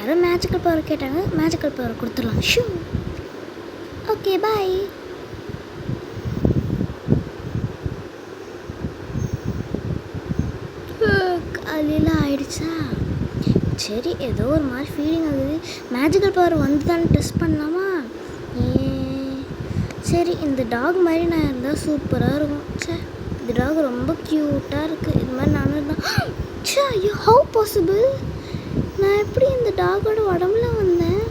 யாரும் magical power கேட்டாங்க, magical power கொடுத்துடலாம். ஷூ. Okay bye. காலையில் ஆயிடுச்சா? சரி, ஏதோ ஒரு மாதிரி ஃபீலிங் ஆகுது. மேஜிக்கல் பவர் வந்து தான் டெஸ்ட் பண்ணலாமா? சரி, இந்த டாக் மாதிரி நான் இருந்தால் சூப்பராக இருக்கும். சார், இந்த டாக் ரொம்ப க்யூட்டாக இருக்குது. இது மாதிரி நானும் இருந்தால் சே, ஐயோ, ஹவு பாசிபிள்? நான் எப்படி இந்த டாகோட உடம்புல வந்தேன்?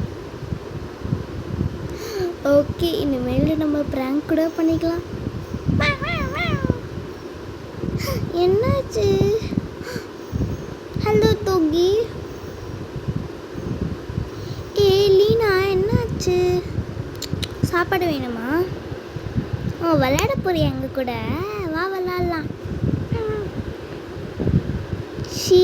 ஓகே, இனிமேல் நம்ம ப்ராங்க் கூட பண்ணிக்கலாம். என்னாச்சு? ஹலோ தோகி. லீனா, என்னாச்சு? சாப்பாடு வேணுமா? ஓ, விளையாட போறியா எங்கள் கூட? வா விளையாடலாம். ஷீ,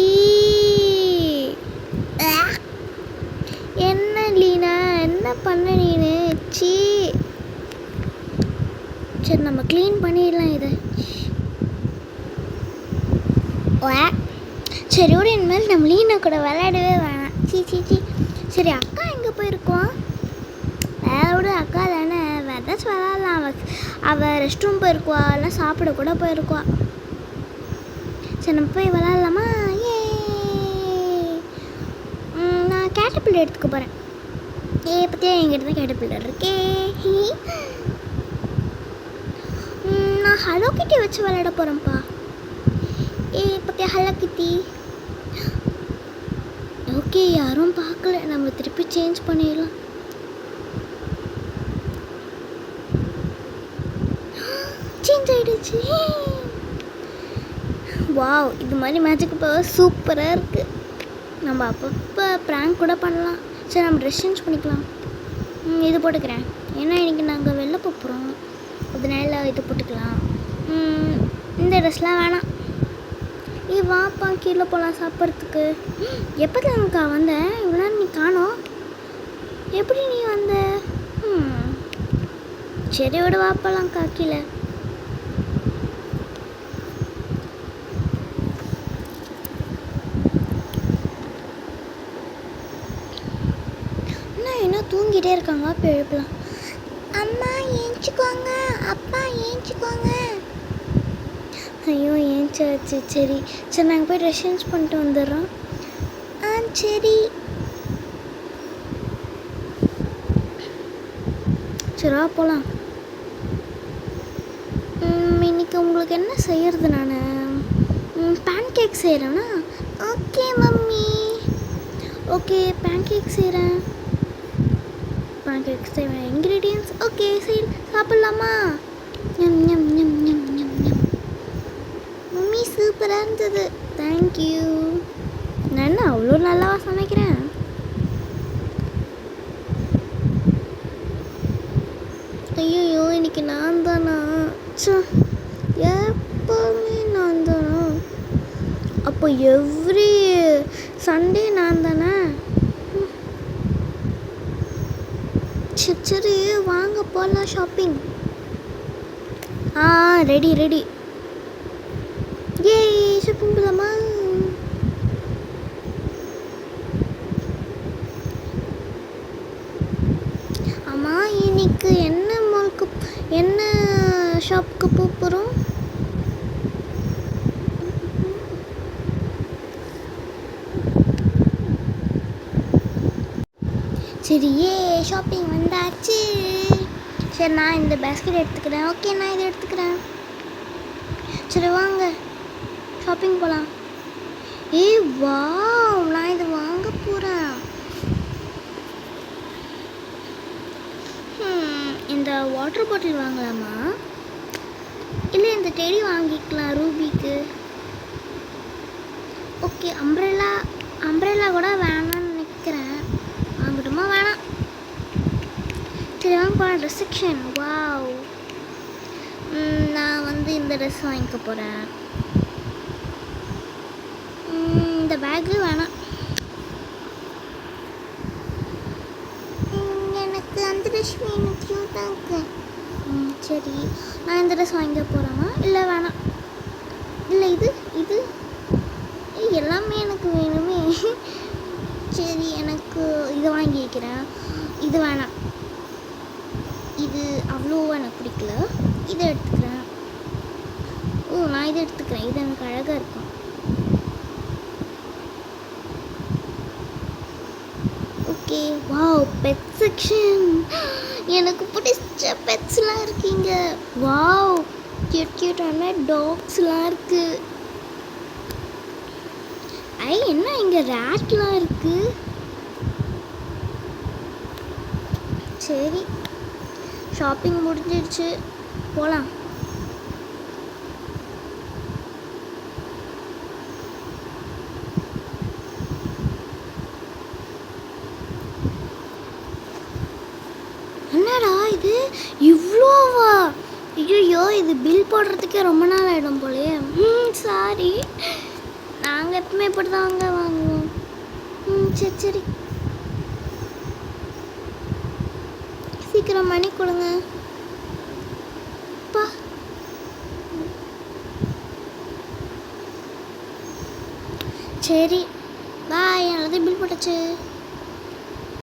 என்ன லீனா, என்ன பண்ண நீனு? சீ. சரி, நம்ம க்ளீன் பண்ணிடலாம் இதை. சரி, ஒரு இனிமேல் நம்ம லீனா கூட விளையாடவே வேணாம். சீ சீ சீ. சரி, அக்கா எங்கே போயிருக்கோம்? வேற அக்கா தானே, வேறு ஏதாச்சும் விளையாடலாம். அவள் ரெஸ்ட் ரூம் போயிருக்குவா, இல்லை சாப்பிட கூட போயிருக்குவா. சரி, நம்ம போய் விளையாடலாமா? ஏ, நான் கேட்டபிள் எடுத்துக்க போகிறேன். பற்றியா என்கிட்ட தான் கேட்டபிள் இருக்கே. நான் ஹலோ கிட்டி வச்சு விளையாட போகிறேன்ப்பா. பற்றியா ஹலோ கிட்டி? ஓகே, யாரும் பார்க்கல, நம்ம திருப்பி சேஞ்ச் பண்ணிடலாம். சேஞ்ச் ஆகிடுச்சு. வாவ், இது மாதிரி மேஜிக் பவர் சூப்பராக இருக்குது. நம்ம அப்பப்போ ப்ராங்க் கூட பண்ணலாம். சரி, நம்ம ட்ரெஸ் சேஞ்ச் பண்ணிக்கலாம். இது போட்டுக்கிறேன், ஏன்னா இன்றைக்கி நாங்கள் வெளில போகிறோம், அதனால இது போட்டுக்கலாம். இந்த ட்ரெஸ்லாம் வேணாம். வாப்பா, கீழே போகலாம் சாப்பிட்றதுக்கு. எப்போது எனக்கா வந்தேன்? இவ்வளோ நீ காணோம். எப்படி நீ வந்த? சரி, விட வாப்பாலாம்க்கா கீழே. என்ன தூங்கிட்டே இருக்காங்க, அப்போ எழுப்பலாம். அம்மா ஏஞ்சிக்கோங்க, அப்பா ஏஞ்சிக்கோங்க. ஐயோ, ஏஞ்சாச்சு. சரி சரி, நாங்கள் போய் ட்ரெஸ் சேஞ்ச் பண்ணிட்டு வந்துடுறோம். சரி சரி, வா போகலாம். இன்னைக்கு உங்களுக்கு என்ன செய்கிறது? நான் பேன் கேக் செய்கிறேன்னா? Okay mummy. Okay, pancake செய்கிறேன். பேன் கேக் செய்வேன். இன்க்ரீடியன்ஸ் ஓகே, சரி சாப்பிட்லாமா? ஞம் ஞம் ஞம் ஞம் ஞம் ஞம். மம்மி சூப்பராக இருந்தது, தேங்க்யூ. நான் என்ன அவ்வளோ நல்லாவா சமைக்கிறேன்? ஐயோ, இன்னைக்கு நான் தானா? எப்போவுமே நான் தானா? அப்போ எவ்ரி சண்டே நான் தானே? சரி சரி, வாங்க போகலாம் ஷாப்பிங். Ready ready. ஏய், ஷாப்பிங் போகலாமா? ஆமாம், இன்னைக்கு என்ன மாலுக்கு, என்ன ஷாப்புக்கு போகிறோம்? சரி, ஷாப்பிங் வந்தாச்சு. சரி, நான் இந்த பேஸ்கெட் எடுத்துக்கிறேன். ஓகே, நான் இதை எடுத்துக்கிறேன். சரி வாங்க ஷாப்பிங் போகலாம். வாவ், நான் இதை வாங்க போகிறேன். இந்த வாட்டர் பாட்டில் வாங்கலாமா, இல்லை இந்த டெடி வாங்கிக்கலாம் ரூபிக்கு? ஓகே, அம்ப்ரெல்லா கூட வேணாம்னு நினைக்கிறேன். வாங்கட்டுமா? வேணாம். சரி வாங்க போகலாம். Dress section. வாவ், நான் வந்து இந்த ட்ரெஸ் வாங்கிக்க போகிறேன். இந்த பேக்கு வேணாம். எனக்கு அந்த ட்ரெஸ் வேணும், க்யூட்டாக இருக்கு. சரி, நான் இந்த ட்ரெஸ் வாங்கிக்க போகிறேன்னா? இல்லை வேணாம். இல்லை இது எல்லாமே எனக்கு வேணுமே. சரி, எனக்கு வாங்கிக்கிறேன். இது வேணாம், இது அவ்வளோ எனக்கு பிடிக்கல. இதை எடுத்துக்கிறேன். நான் இதை எடுத்துக்கிறேன், இது எனக்கு அழகாக இருக்கும். ஓகே. Wow, bed section. எனக்கு பிடிச்ச பெட்ஸ்லாம் இருக்கீங்க. வாவ், கியூட்டான டாக்ஸ்லாம் இருக்குது. என்ன இங்கே ரேட்லாம் இருக்குது. சரி, ஷாப்பிங் முடிஞ்சிடுச்சு, போகலாம். என்னடா இது இவ்வளோவா? ஐயோ, இது பில் போடுறதுக்கே ரொம்ப நாள் ஆகிடும் போலையே. சாரி, நாங்கள் எப்பவுமே இப்படி தாங்க வாங்குவோம். சரி சரி, சீக்கிரம் மணி கொடுங்க. பா, சரி பாய், நல்லது பில் போட்டாச்சு.